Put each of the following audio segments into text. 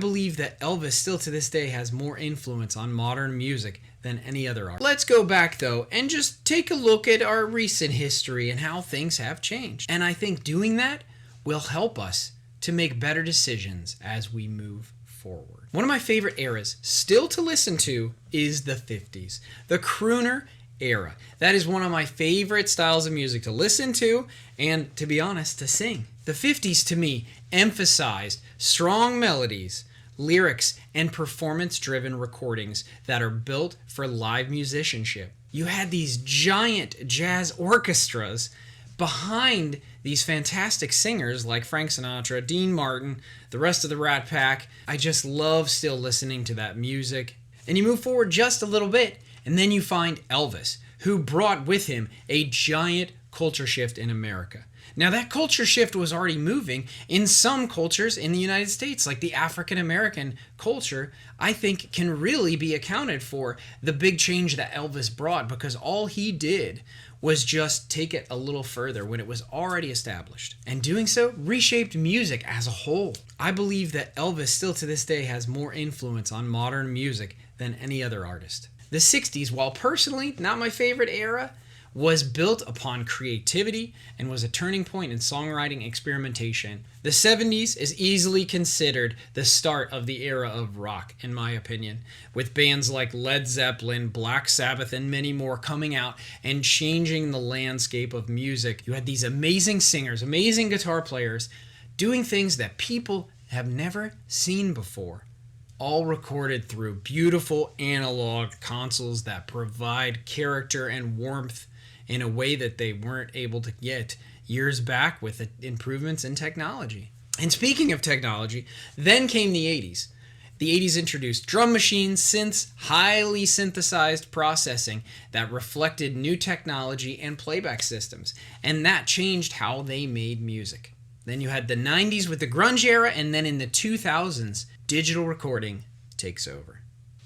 believe that Elvis still to this day has more influence on modern music than any other artist. Let's go back though and just take a look at our recent history and how things have changed. And I think doing that will help us to make better decisions as we move forward. One of my favorite eras still to listen to is the 50s, the crooner era. That is one of my favorite styles of music to listen to and, to be honest, to sing. The 50s to me emphasized strong melodies, lyrics, and performance-driven recordings that are built for live musicianship. You had these giant jazz orchestras behind these fantastic singers like Frank Sinatra, Dean Martin, the rest of the Rat Pack. I just love still listening to that music. And you move forward just a little bit, and then you find Elvis, who brought with him a giant culture shift in America. Now, that culture shift was already moving in some cultures in the United States, like the African American culture, I think can really be accounted for the big change that Elvis brought, because all he did was just take it a little further when it was already established. And doing so reshaped music as a whole. I believe that Elvis still to this day has more influence on modern music than any other artist. The 60s, while personally not my favorite era, was built upon creativity and was a turning point in songwriting experimentation. The 70s is easily considered the start of the era of rock, in my opinion, with bands like Led Zeppelin, Black Sabbath, and many more coming out and changing the landscape of music. You had these amazing singers, amazing guitar players, doing things that people have never seen before, all recorded through beautiful analog consoles that provide character and warmth in a way that they weren't able to get years back with improvements in technology. And speaking of technology, then came the 80s. The 80s introduced drum machines, synths, highly synthesized processing that reflected new technology and playback systems, and that changed how they made music. Then you had the 90s with the grunge era, and then in the 2000s, digital recording takes over.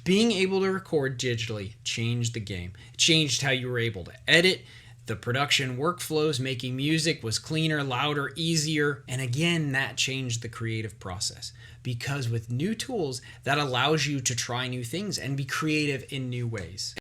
Being able to record digitally changed the game. It changed how you were able to edit. The production workflows, making music was cleaner, louder, easier. And again, that changed the creative process. Because with new tools, that allows you to try new things and be creative in new ways.